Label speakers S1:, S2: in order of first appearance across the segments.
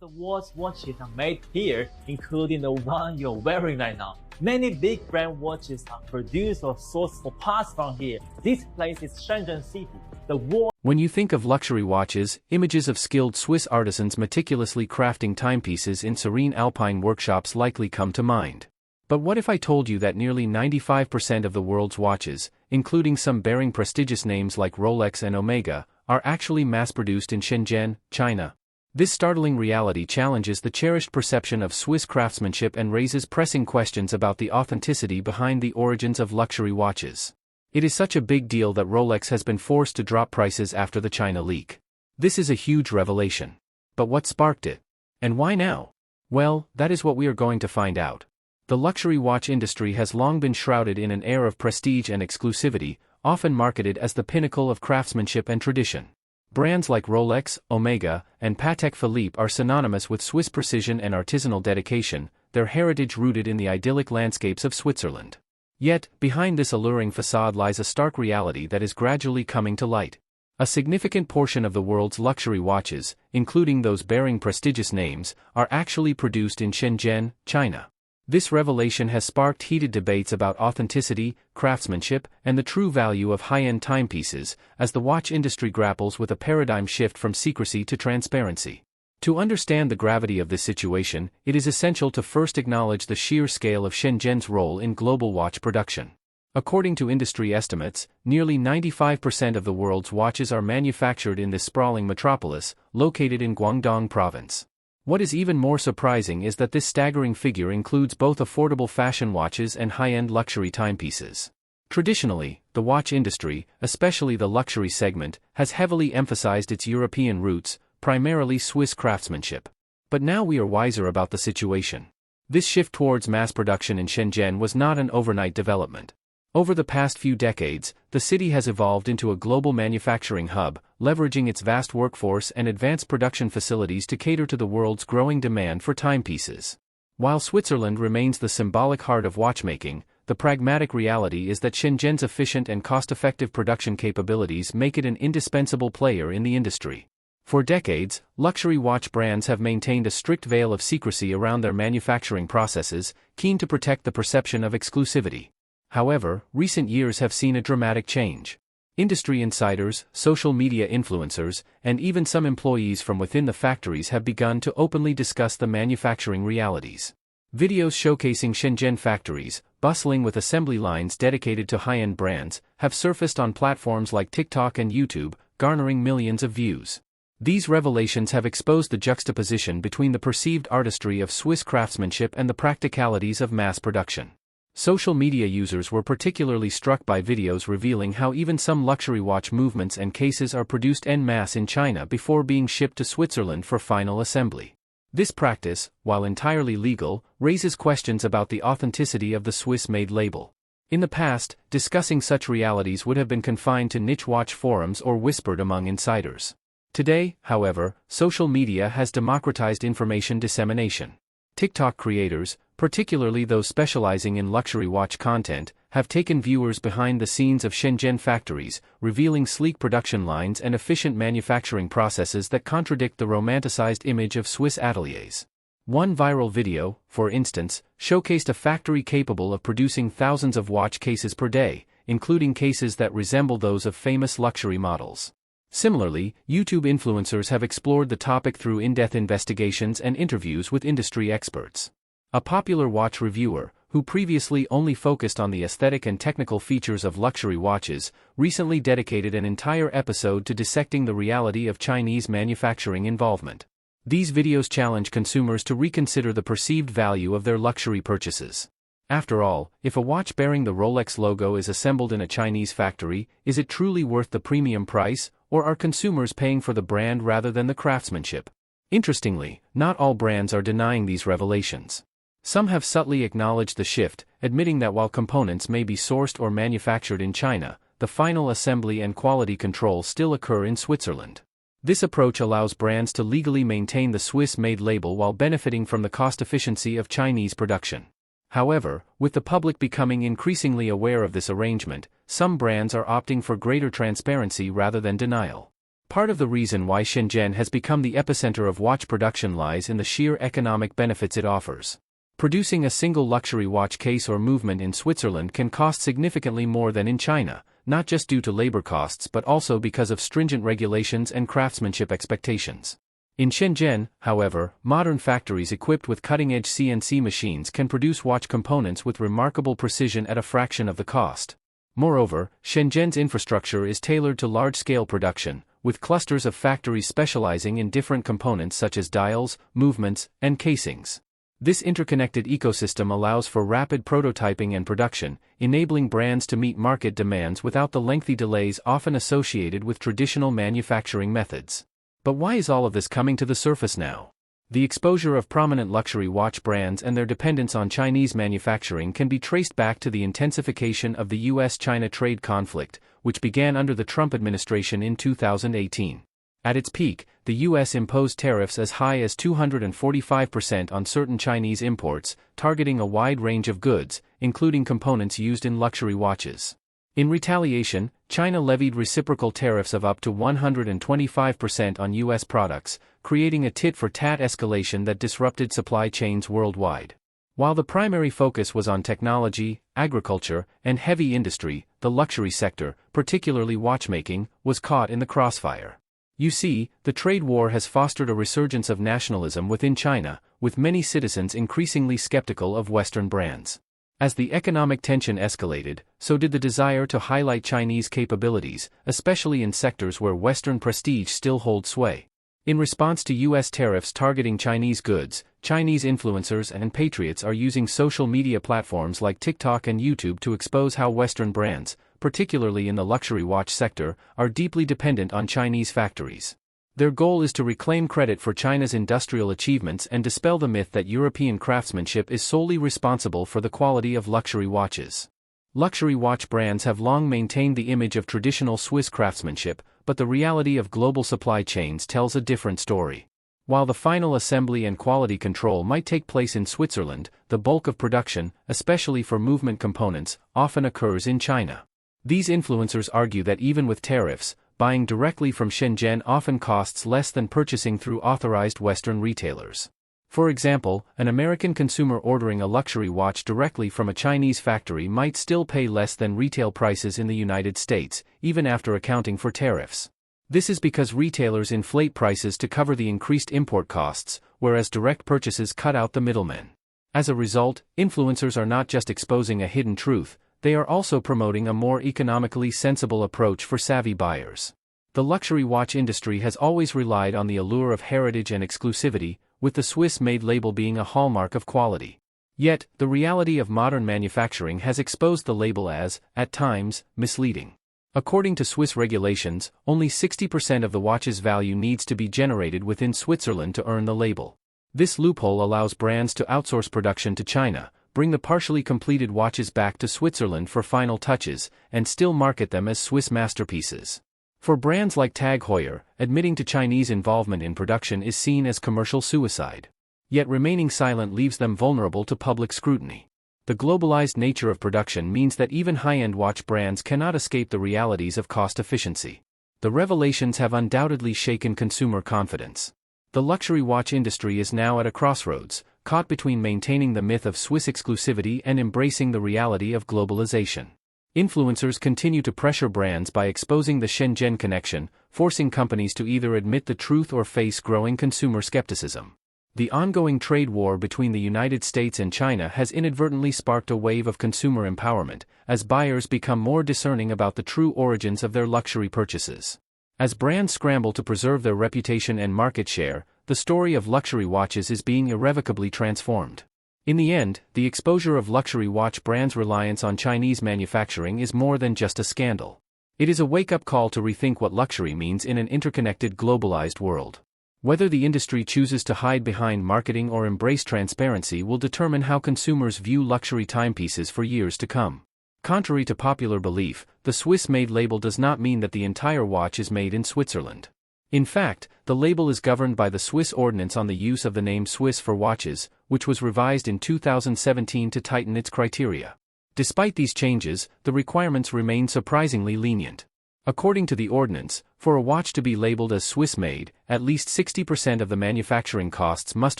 S1: the world's watches are made here, including the one you're wearing right now. Many big brand watches are produced or sourced for parts from here. This place is Shenzhen City, the world.
S2: When you think of luxury watches, images of skilled Swiss artisans meticulously crafting timepieces in serene alpine workshops likely come to mind. But what if I told you that nearly 95% of the world's watches, including some bearing prestigious names like Rolex and Omega, are actually mass-produced in Shenzhen, China? This startling reality challenges the cherished perception of Swiss craftsmanship and raises pressing questions about the authenticity behind the origins of luxury watches. It is such a big deal that Rolex has been forced to drop prices after the China leak. This is a huge revelation. But what sparked it? And why now? Well, that is what we are going to find out. The luxury watch industry has long been shrouded in an air of prestige and exclusivity, often marketed as the pinnacle of craftsmanship and tradition. Brands like Rolex, Omega, and Patek Philippe are synonymous with Swiss precision and artisanal dedication, their heritage rooted in the idyllic landscapes of Switzerland. Yet, behind this alluring facade lies a stark reality that is gradually coming to light. A significant portion of the world's luxury watches, including those bearing prestigious names, are actually produced in Shenzhen, China. This revelation has sparked heated debates about authenticity, craftsmanship, and the true value of high-end timepieces, as the watch industry grapples with a paradigm shift from secrecy to transparency. To understand the gravity of this situation, it is essential to first acknowledge the sheer scale of Shenzhen's role in global watch production. According to industry estimates, nearly 95% of the world's watches are manufactured in this sprawling metropolis, located in Guangdong province. What is even more surprising is that this staggering figure includes both affordable fashion watches and high-end luxury timepieces. Traditionally, the watch industry, especially the luxury segment, has heavily emphasized its European roots, primarily Swiss craftsmanship. But now we are wiser about the situation. This shift towards mass production in Shenzhen was not an overnight development. Over the past few decades, the city has evolved into a global manufacturing hub, leveraging its vast workforce and advanced production facilities to cater to the world's growing demand for timepieces. While Switzerland remains the symbolic heart of watchmaking, the pragmatic reality is that Shenzhen's efficient and cost-effective production capabilities make it an indispensable player in the industry. For decades, luxury watch brands have maintained a strict veil of secrecy around their manufacturing processes, keen to protect the perception of exclusivity. However, recent years have seen a dramatic change. Industry insiders, social media influencers, and even some employees from within the factories have begun to openly discuss the manufacturing realities. Videos showcasing Shenzhen factories, bustling with assembly lines dedicated to high-end brands, have surfaced on platforms like TikTok and YouTube, garnering millions of views. These revelations have exposed the juxtaposition between the perceived artistry of Swiss craftsmanship and the practicalities of mass production. Social media users were particularly struck by videos revealing how even some luxury watch movements and cases are produced en masse in China before being shipped to Switzerland for final assembly. This practice, while entirely legal, raises questions about the authenticity of the Swiss-made label. In the past, discussing such realities would have been confined to niche watch forums or whispered among insiders. Today, however, social media has democratized information dissemination. TikTok creators, particularly those specializing in luxury watch content, have taken viewers behind the scenes of Shenzhen factories, revealing sleek production lines and efficient manufacturing processes that contradict the romanticized image of Swiss ateliers. One viral video, for instance, showcased a factory capable of producing thousands of watch cases per day, including cases that resemble those of famous luxury models. Similarly, YouTube influencers have explored the topic through in-depth investigations and interviews with industry experts. A popular watch reviewer, who previously only focused on the aesthetic and technical features of luxury watches, recently dedicated an entire episode to dissecting the reality of Chinese manufacturing involvement. These videos challenge consumers to reconsider the perceived value of their luxury purchases. After all, if a watch bearing the Rolex logo is assembled in a Chinese factory, is it truly worth the premium price, or are consumers paying for the brand rather than the craftsmanship? Interestingly, not all brands are denying these revelations. Some have subtly acknowledged the shift, admitting that while components may be sourced or manufactured in China, the final assembly and quality control still occur in Switzerland. This approach allows brands to legally maintain the Swiss-made label while benefiting from the cost efficiency of Chinese production. However, with the public becoming increasingly aware of this arrangement, some brands are opting for greater transparency rather than denial. Part of the reason why Shenzhen has become the epicenter of watch production lies in the sheer economic benefits it offers. Producing a single luxury watch case or movement in Switzerland can cost significantly more than in China, not just due to labor costs but also because of stringent regulations and craftsmanship expectations. In Shenzhen, however, modern factories equipped with cutting-edge CNC machines can produce watch components with remarkable precision at a fraction of the cost. Moreover, Shenzhen's infrastructure is tailored to large-scale production, with clusters of factories specializing in different components such as dials, movements, and casings. This interconnected ecosystem allows for rapid prototyping and production, enabling brands to meet market demands without the lengthy delays often associated with traditional manufacturing methods. But why is all of this coming to the surface now? The exposure of prominent luxury watch brands and their dependence on Chinese manufacturing can be traced back to the intensification of the US-China trade conflict, which began under the Trump administration in 2018. At its peak, the US imposed tariffs as high as 245% on certain Chinese imports, targeting a wide range of goods, including components used in luxury watches. In retaliation, China levied reciprocal tariffs of up to 125% on US products, creating a tit-for-tat escalation that disrupted supply chains worldwide. While the primary focus was on technology, agriculture, and heavy industry, the luxury sector, particularly watchmaking, was caught in the crossfire. You see, the trade war has fostered a resurgence of nationalism within China, with many citizens increasingly skeptical of Western brands. As the economic tension escalated, so did the desire to highlight Chinese capabilities, especially in sectors where Western prestige still holds sway. In response to US tariffs targeting Chinese goods, Chinese influencers and patriots are using social media platforms like TikTok and YouTube to expose how Western brands, particularly in the luxury watch sector, are deeply dependent on Chinese factories. Their goal is to reclaim credit for China's industrial achievements and dispel the myth that European craftsmanship is solely responsible for the quality of luxury watches. Luxury watch brands have long maintained the image of traditional Swiss craftsmanship, but the reality of global supply chains tells a different story. While the final assembly and quality control might take place in Switzerland, the bulk of production, especially for movement components, often occurs in China. These influencers argue that even with tariffs, buying directly from Shenzhen often costs less than purchasing through authorized Western retailers. For example, an American consumer ordering a luxury watch directly from a Chinese factory might still pay less than retail prices in the United States, even after accounting for tariffs. This is because retailers inflate prices to cover the increased import costs, whereas direct purchases cut out the middlemen. As a result, influencers are not just exposing a hidden truth, they are also promoting a more economically sensible approach for savvy buyers. The luxury watch industry has always relied on the allure of heritage and exclusivity, with the Swiss-made label being a hallmark of quality. Yet, the reality of modern manufacturing has exposed the label as, at times, misleading. According to Swiss regulations, only 60% of the watch's value needs to be generated within Switzerland to earn the label. This loophole allows brands to outsource production to China, bring the partially completed watches back to Switzerland for final touches, and still market them as Swiss masterpieces. For brands like Tag Heuer, admitting to Chinese involvement in production is seen as commercial suicide. Yet remaining silent leaves them vulnerable to public scrutiny. The globalized nature of production means that even high-end watch brands cannot escape the realities of cost efficiency. The revelations have undoubtedly shaken consumer confidence. The luxury watch industry is now at a crossroads, caught between maintaining the myth of Swiss exclusivity and embracing the reality of globalization. Influencers continue to pressure brands by exposing the Shenzhen connection, forcing companies to either admit the truth or face growing consumer skepticism. The ongoing trade war between the United States and China has inadvertently sparked a wave of consumer empowerment, as buyers become more discerning about the true origins of their luxury purchases. As brands scramble to preserve their reputation and market share, the story of luxury watches is being irrevocably transformed. In the end, the exposure of luxury watch brands' reliance on Chinese manufacturing is more than just a scandal. It is a wake-up call to rethink what luxury means in an interconnected, globalized world. Whether the industry chooses to hide behind marketing or embrace transparency will determine how consumers view luxury timepieces for years to come. Contrary to popular belief, the Swiss-made label does not mean that the entire watch is made in Switzerland. In fact, the label is governed by the Swiss Ordinance on the use of the name Swiss for watches, which was revised in 2017 to tighten its criteria. Despite these changes, the requirements remain surprisingly lenient. According to the ordinance, for a watch to be labeled as Swiss-made, at least 60% of the manufacturing costs must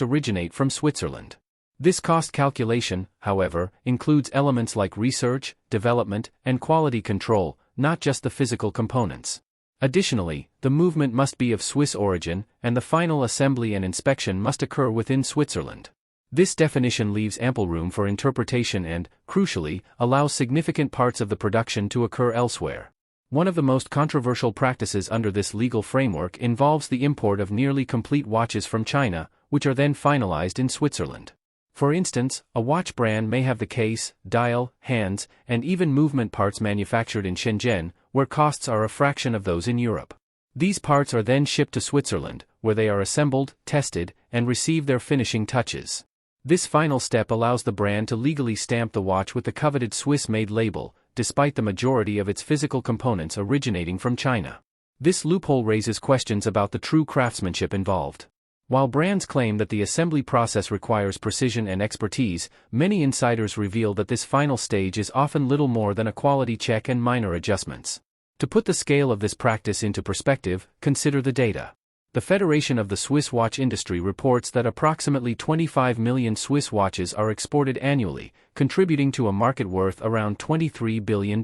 S2: originate from Switzerland. This cost calculation, however, includes elements like research, development, and quality control, not just the physical components. Additionally, the movement must be of Swiss origin, and the final assembly and inspection must occur within Switzerland. This definition leaves ample room for interpretation and, crucially, allows significant parts of the production to occur elsewhere. One of the most controversial practices under this legal framework involves the import of nearly complete watches from China, which are then finalized in Switzerland. For instance, a watch brand may have the case, dial, hands, and even movement parts manufactured in Shenzhen, where costs are a fraction of those in Europe. These parts are then shipped to Switzerland, where they are assembled, tested, and receive their finishing touches. This final step allows the brand to legally stamp the watch with the coveted Swiss-made label, despite the majority of its physical components originating from China. This loophole raises questions about the true craftsmanship involved. While brands claim that the assembly process requires precision and expertise, many insiders reveal that this final stage is often little more than a quality check and minor adjustments. To put the scale of this practice into perspective, consider the data. The Federation of the Swiss Watch Industry reports that approximately 25 million Swiss watches are exported annually, contributing to a market worth around $23 billion.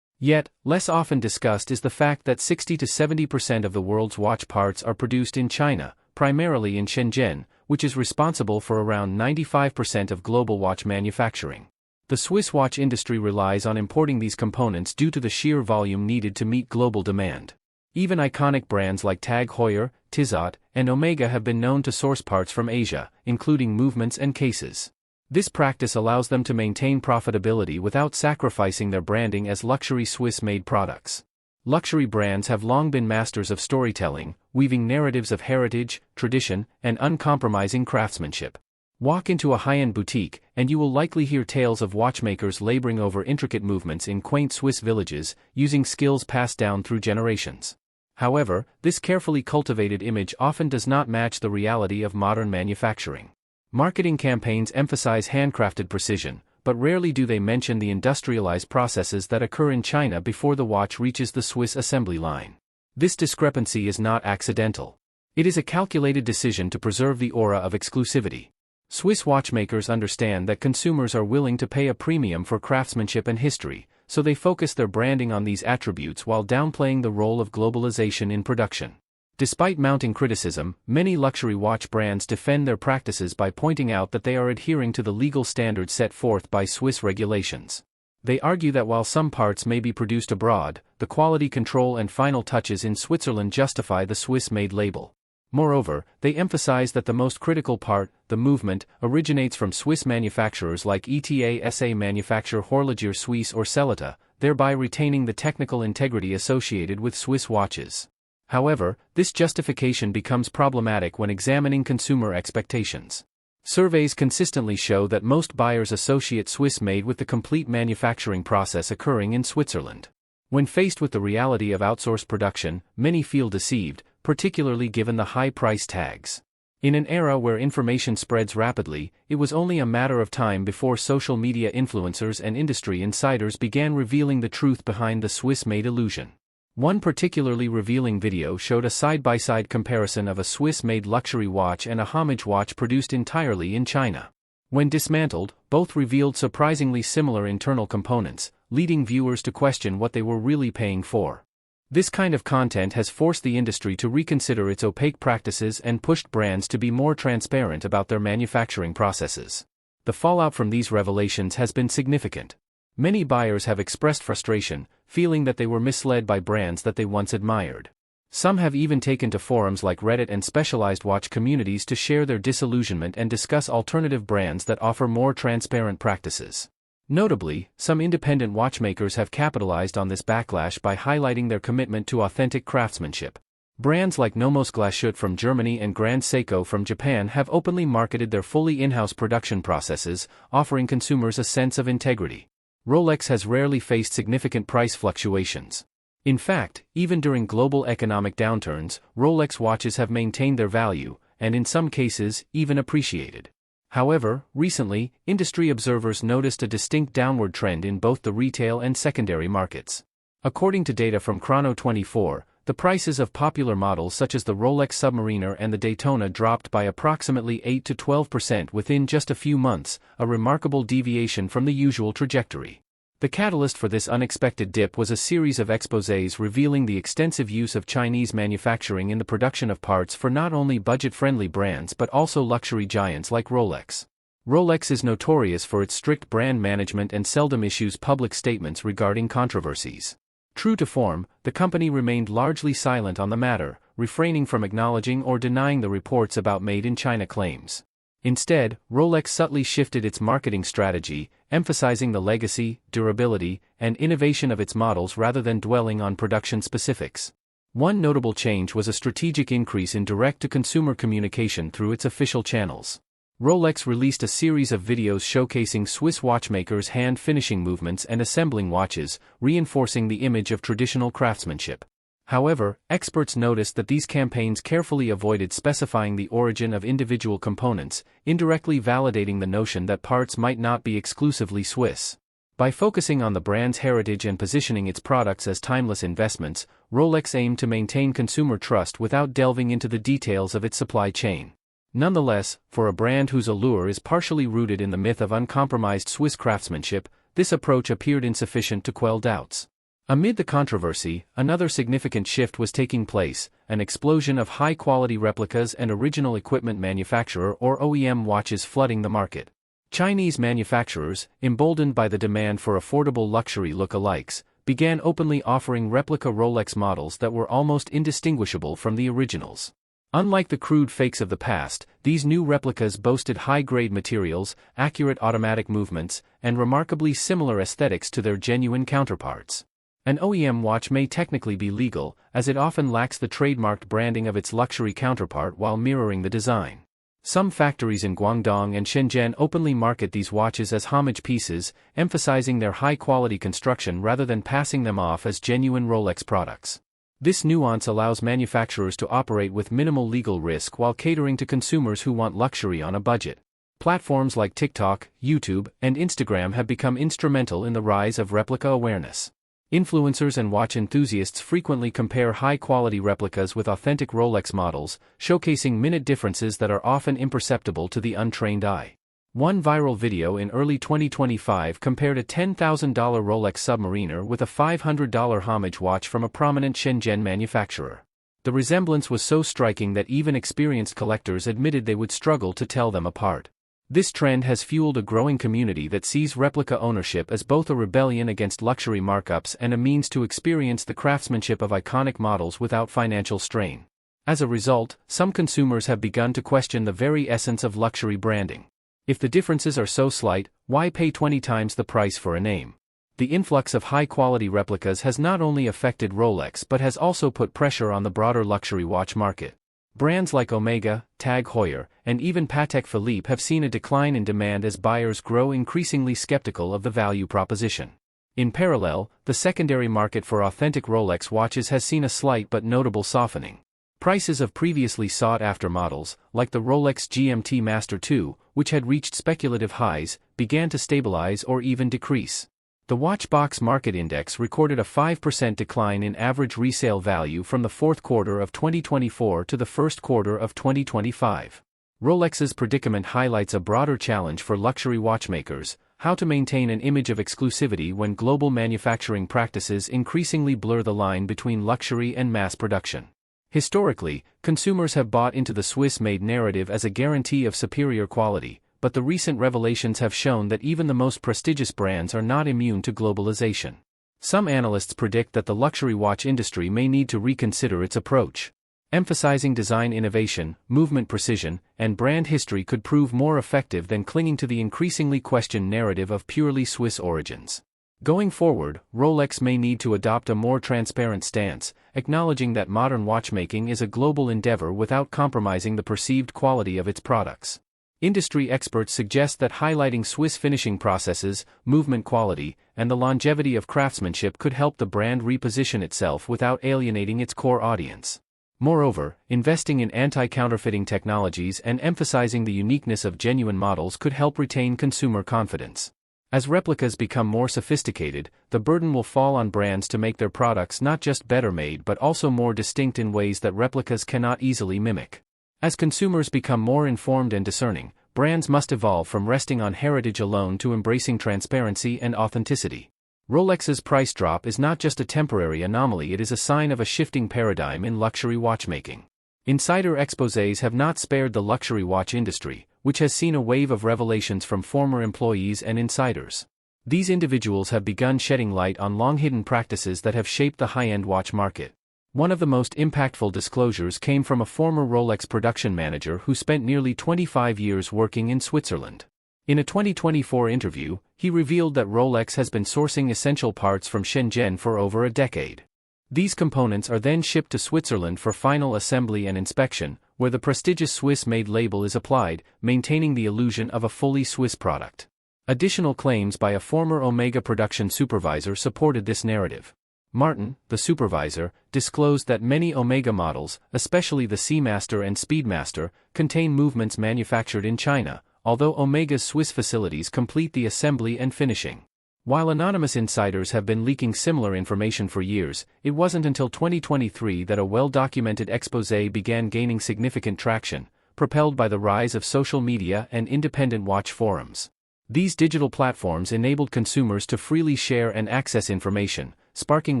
S2: Yet, less often discussed is the fact that 60 to 70% of the world's watch parts are produced in China, primarily in Shenzhen, which is responsible for around 95% of global watch manufacturing. The Swiss watch industry relies on importing these components due to the sheer volume needed to meet global demand. Even iconic brands like Tag Heuer, Tissot, and Omega have been known to source parts from Asia, including movements and cases. This practice allows them to maintain profitability without sacrificing their branding as luxury Swiss-made products. Luxury brands have long been masters of storytelling, weaving narratives of heritage, tradition, and uncompromising craftsmanship. Walk into a high-end boutique, and you will likely hear tales of watchmakers laboring over intricate movements in quaint Swiss villages, using skills passed down through generations. However, this carefully cultivated image often does not match the reality of modern manufacturing. Marketing campaigns emphasize handcrafted precision, but rarely do they mention the industrialized processes that occur in China before the watch reaches the Swiss assembly line. This discrepancy is not accidental. It is a calculated decision to preserve the aura of exclusivity. Swiss watchmakers understand that consumers are willing to pay a premium for craftsmanship and history, so they focus their branding on these attributes while downplaying the role of globalization in production. Despite mounting criticism, many luxury watch brands defend their practices by pointing out that they are adhering to the legal standards set forth by Swiss regulations. They argue that while some parts may be produced abroad, the quality control and final touches in Switzerland justify the Swiss-made label. Moreover, they emphasize that the most critical part, the movement, originates from Swiss manufacturers like ETA SA manufacturer Horloger Suisse or Celita, thereby retaining the technical integrity associated with Swiss watches. However, this justification becomes problematic when examining consumer expectations. Surveys consistently show that most buyers associate Swiss-made with the complete manufacturing process occurring in Switzerland. When faced with the reality of outsourced production, many feel deceived, particularly given the high price tags. In an era where information spreads rapidly, it was only a matter of time before social media influencers and industry insiders began revealing the truth behind the Swiss-made illusion. One particularly revealing video showed a side-by-side comparison of a Swiss-made luxury watch and a homage watch produced entirely in China. When dismantled, both revealed surprisingly similar internal components, leading viewers to question what they were really paying for. This kind of content has forced the industry to reconsider its opaque practices and pushed brands to be more transparent about their manufacturing processes. The fallout from these revelations has been significant. Many buyers have expressed frustration, feeling that they were misled by brands that they once admired. Some have even taken to forums like Reddit and specialized watch communities to share their disillusionment and discuss alternative brands that offer more transparent practices. Notably, some independent watchmakers have capitalized on this backlash by highlighting their commitment to authentic craftsmanship. Brands like Nomos Glashütte from Germany and Grand Seiko from Japan have openly marketed their fully in-house production processes, offering consumers a sense of integrity. Rolex has rarely faced significant price fluctuations. In fact, even during global economic downturns, Rolex watches have maintained their value, and in some cases, even appreciated. However, recently, industry observers noticed a distinct downward trend in both the retail and secondary markets. According to data from Chrono24, the prices of popular models such as the Rolex Submariner and the Daytona dropped by approximately 8 to 12% within just a few months, a remarkable deviation from the usual trajectory. The catalyst for this unexpected dip was a series of exposés revealing the extensive use of Chinese manufacturing in the production of parts for not only budget-friendly brands but also luxury giants like Rolex. Rolex is notorious for its strict brand management and seldom issues public statements regarding controversies. True to form, the company remained largely silent on the matter, refraining from acknowledging or denying the reports about made-in-China claims. Instead, Rolex subtly shifted its marketing strategy, emphasizing the legacy, durability, and innovation of its models rather than dwelling on production specifics. One notable change was a strategic increase in direct-to-consumer communication through its official channels. Rolex released a series of videos showcasing Swiss watchmakers' hand-finishing movements and assembling watches, reinforcing the image of traditional craftsmanship. However, experts noticed that these campaigns carefully avoided specifying the origin of individual components, indirectly validating the notion that parts might not be exclusively Swiss. By focusing on the brand's heritage and positioning its products as timeless investments, Rolex aimed to maintain consumer trust without delving into the details of its supply chain. Nonetheless, for a brand whose allure is partially rooted in the myth of uncompromised Swiss craftsmanship, this approach appeared insufficient to quell doubts. Amid the controversy, another significant shift was taking place, an explosion of high-quality replicas and original equipment manufacturer or OEM watches flooding the market. Chinese manufacturers, emboldened by the demand for affordable luxury look-alikes, began openly offering replica Rolex models that were almost indistinguishable from the originals. Unlike the crude fakes of the past, these new replicas boasted high-grade materials, accurate automatic movements, and remarkably similar aesthetics to their genuine counterparts. An OEM watch may technically be legal, as it often lacks the trademarked branding of its luxury counterpart while mirroring the design. Some factories in Guangdong and Shenzhen openly market these watches as homage pieces, emphasizing their high-quality construction rather than passing them off as genuine Rolex products. This nuance allows manufacturers to operate with minimal legal risk while catering to consumers who want luxury on a budget. Platforms like TikTok, YouTube, and Instagram have become instrumental in the rise of replica awareness. Influencers and watch enthusiasts frequently compare high-quality replicas with authentic Rolex models, showcasing minute differences that are often imperceptible to the untrained eye. One viral video in early 2025 compared a $10,000 Rolex Submariner with a $500 homage watch from a prominent Shenzhen manufacturer. The resemblance was so striking that even experienced collectors admitted they would struggle to tell them apart. This trend has fueled a growing community that sees replica ownership as both a rebellion against luxury markups and a means to experience the craftsmanship of iconic models without financial strain. As a result, some consumers have begun to question the very essence of luxury branding. If the differences are so slight, why pay 20 times the price for a name? The influx of high-quality replicas has not only affected Rolex but has also put pressure on the broader luxury watch market. Brands like Omega, Tag Heuer, and even Patek Philippe have seen a decline in demand as buyers grow increasingly skeptical of the value proposition. In parallel, the secondary market for authentic Rolex watches has seen a slight but notable softening. Prices of previously sought-after models, like the Rolex GMT Master II, which had reached speculative highs, began to stabilize or even decrease. The Watchbox Market Index recorded a 5% decline in average resale value from the fourth quarter of 2024 to the first quarter of 2025. Rolex's predicament highlights a broader challenge for luxury watchmakers: how to maintain an image of exclusivity when global manufacturing practices increasingly blur the line between luxury and mass production. Historically, consumers have bought into the Swiss-made narrative as a guarantee of superior quality, but the recent revelations have shown that even the most prestigious brands are not immune to globalization. Some analysts predict that the luxury watch industry may need to reconsider its approach. Emphasizing design innovation, movement precision, and brand history could prove more effective than clinging to the increasingly questioned narrative of purely Swiss origins. Going forward, Rolex may need to adopt a more transparent stance, acknowledging that modern watchmaking is a global endeavor without compromising the perceived quality of its products. Industry experts suggest that highlighting Swiss finishing processes, movement quality, and the longevity of craftsmanship could help the brand reposition itself without alienating its core audience. Moreover, investing in anti-counterfeiting technologies and emphasizing the uniqueness of genuine models could help retain consumer confidence. As replicas become more sophisticated, the burden will fall on brands to make their products not just better made but also more distinct in ways that replicas cannot easily mimic. As consumers become more informed and discerning, brands must evolve from resting on heritage alone to embracing transparency and authenticity. Rolex's price drop is not just a temporary anomaly, it is a sign of a shifting paradigm in luxury watchmaking. Insider exposés have not spared the luxury watch industry, which has seen a wave of revelations from former employees and insiders. These individuals have begun shedding light on long-hidden practices that have shaped the high-end watch market. One of the most impactful disclosures came from a former Rolex production manager who spent nearly 25 years working in Switzerland. In a 2024 interview, he revealed that Rolex has been sourcing essential parts from Shenzhen for over a decade. These components are then shipped to Switzerland for final assembly and inspection, where the prestigious Swiss-made label is applied, maintaining the illusion of a fully Swiss product. Additional claims by a former Omega production supervisor supported this narrative. Martin, the supervisor, disclosed that many Omega models, especially the Seamaster and Speedmaster, contain movements manufactured in China, although Omega's Swiss facilities complete the assembly and finishing. While anonymous insiders have been leaking similar information for years, it wasn't until 2023 that a well-documented exposé began gaining significant traction, propelled by the rise of social media and independent watch forums. These digital platforms enabled consumers to freely share and access information, sparking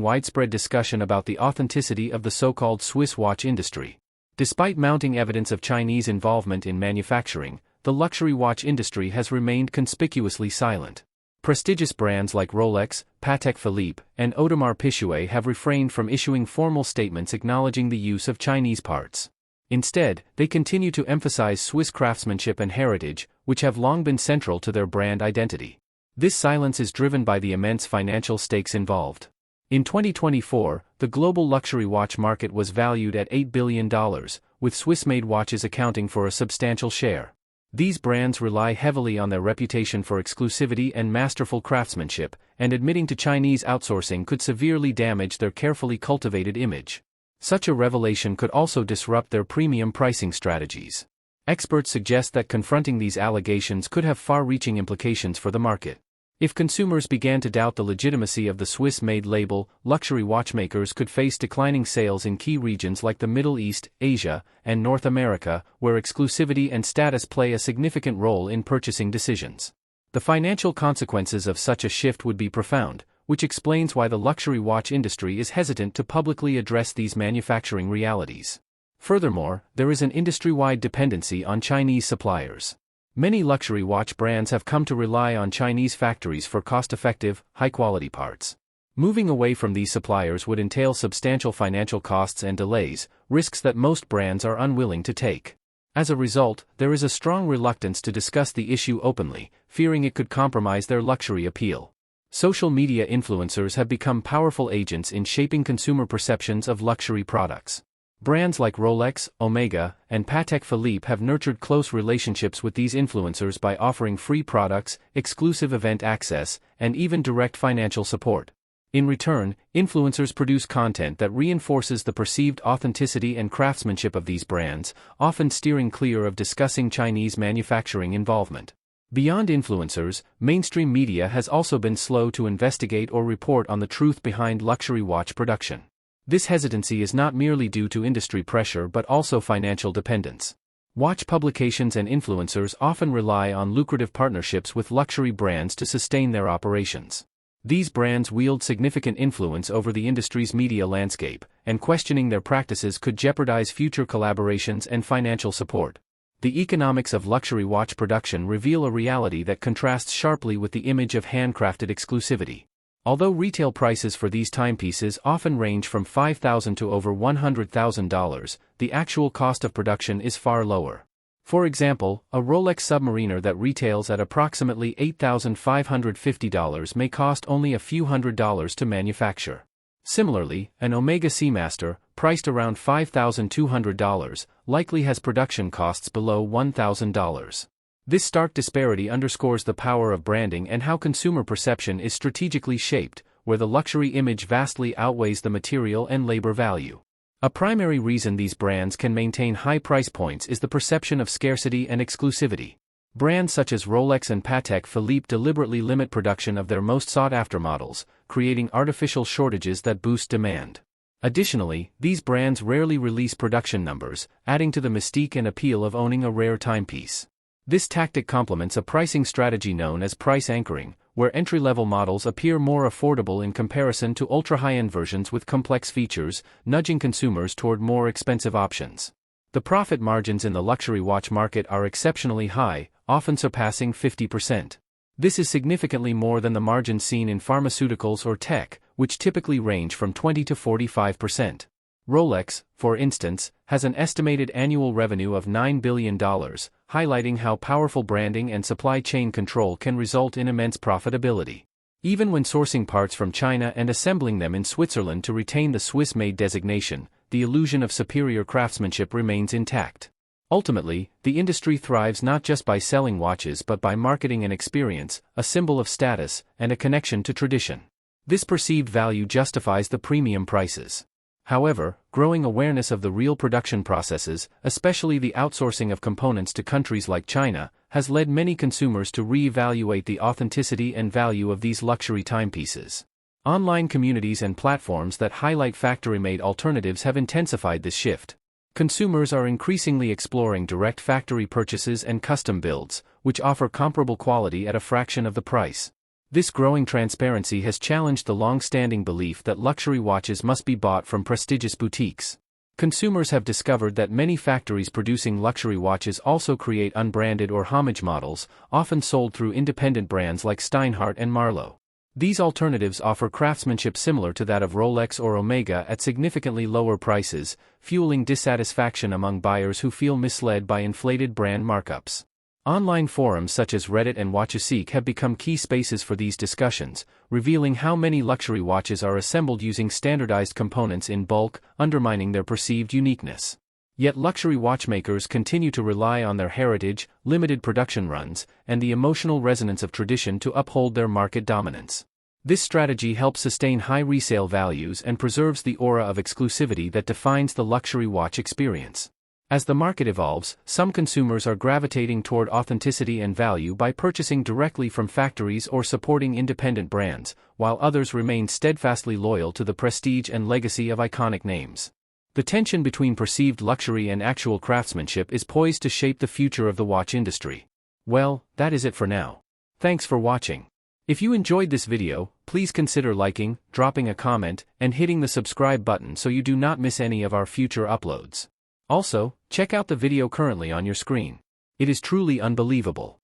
S2: widespread discussion about the authenticity of the so-called Swiss watch industry. Despite mounting evidence of Chinese involvement in manufacturing, the luxury watch industry has remained conspicuously silent. Prestigious brands like Rolex, Patek Philippe, and Audemars Piguet have refrained from issuing formal statements acknowledging the use of Chinese parts. Instead, they continue to emphasize Swiss craftsmanship and heritage, which have long been central to their brand identity. This silence is driven by the immense financial stakes involved. In 2024, the global luxury watch market was valued at $8 billion, with Swiss-made watches accounting for a substantial share. These brands rely heavily on their reputation for exclusivity and masterful craftsmanship, and admitting to Chinese outsourcing could severely damage their carefully cultivated image. Such a revelation could also disrupt their premium pricing strategies. Experts suggest that confronting these allegations could have far-reaching implications for the market. If consumers began to doubt the legitimacy of the Swiss-made label, luxury watchmakers could face declining sales in key regions like the Middle East, Asia, and North America, where exclusivity and status play a significant role in purchasing decisions. The financial consequences of such a shift would be profound, which explains why the luxury watch industry is hesitant to publicly address these manufacturing realities. Furthermore, there is an industry-wide dependency on Chinese suppliers. Many luxury watch brands have come to rely on Chinese factories for cost-effective, high-quality parts. Moving away from these suppliers would entail substantial financial costs and delays, risks that most brands are unwilling to take. As a result, there is a strong reluctance to discuss the issue openly, fearing it could compromise their luxury appeal. Social media influencers have become powerful agents in shaping consumer perceptions of luxury products. Brands like Rolex, Omega, and Patek Philippe have nurtured close relationships with these influencers by offering free products, exclusive event access, and even direct financial support. In return, influencers produce content that reinforces the perceived authenticity and craftsmanship of these brands, often steering clear of discussing Chinese manufacturing involvement. Beyond influencers, mainstream media has also been slow to investigate or report on the truth behind luxury watch production. This hesitancy is not merely due to industry pressure but also financial dependence. Watch publications and influencers often rely on lucrative partnerships with luxury brands to sustain their operations. These brands wield significant influence over the industry's media landscape, and questioning their practices could jeopardize future collaborations and financial support. The economics of luxury watch production reveal a reality that contrasts sharply with the image of handcrafted exclusivity. Although retail prices for these timepieces often range from $5,000 to over $100,000, the actual cost of production is far lower. For example, a Rolex Submariner that retails at approximately $8,550 may cost only a few $100s to manufacture. Similarly, an Omega Seamaster, priced around $5,200, likely has production costs below $1,000. This stark disparity underscores the power of branding and how consumer perception is strategically shaped, where the luxury image vastly outweighs the material and labor value. A primary reason these brands can maintain high price points is the perception of scarcity and exclusivity. Brands such as Rolex and Patek Philippe deliberately limit production of their most sought-after models, creating artificial shortages that boost demand. Additionally, these brands rarely release production numbers, adding to the mystique and appeal of owning a rare timepiece. This tactic complements a pricing strategy known as price anchoring, where entry-level models appear more affordable in comparison to ultra-high-end versions with complex features, nudging consumers toward more expensive options. The profit margins in the luxury watch market are exceptionally high, often surpassing 50%. This is significantly more than the margins seen in pharmaceuticals or tech, which typically range from 20 to 45%. Rolex, for instance, has an estimated annual revenue of $9 billion, highlighting how powerful branding and supply chain control can result in immense profitability. Even when sourcing parts from China and assembling them in Switzerland to retain the Swiss-made designation, the illusion of superior craftsmanship remains intact. Ultimately, the industry thrives not just by selling watches but by marketing an experience, a symbol of status, and a connection to tradition. This perceived value justifies the premium prices. However, growing awareness of the real production processes, especially the outsourcing of components to countries like China, has led many consumers to re-evaluate the authenticity and value of these luxury timepieces. Online communities and platforms that highlight factory-made alternatives have intensified this shift. Consumers are increasingly exploring direct factory purchases and custom builds, which offer comparable quality at a fraction of the price. This growing transparency has challenged the long-standing belief that luxury watches must be bought from prestigious boutiques. Consumers have discovered that many factories producing luxury watches also create unbranded or homage models, often sold through independent brands like Steinhardt and Marlowe. These alternatives offer craftsmanship similar to that of Rolex or Omega at significantly lower prices, fueling dissatisfaction among buyers who feel misled by inflated brand markups. Online forums such as Reddit and Watchaseek have become key spaces for these discussions, revealing how many luxury watches are assembled using standardized components in bulk, undermining their perceived uniqueness. Yet luxury watchmakers continue to rely on their heritage, limited production runs, and the emotional resonance of tradition to uphold their market dominance. This strategy helps sustain high resale values and preserves the aura of exclusivity that defines the luxury watch experience. As the market evolves, some consumers are gravitating toward authenticity and value by purchasing directly from factories or supporting independent brands, while others remain steadfastly loyal to the prestige and legacy of iconic names. The tension between perceived luxury and actual craftsmanship is poised to shape the future of the watch industry. Well, that is it for now. Thanks for watching. If you enjoyed this video, please consider liking, dropping a comment, and hitting the subscribe button so you do not miss any of our future uploads. Also, check out the video currently on your screen. It is truly unbelievable.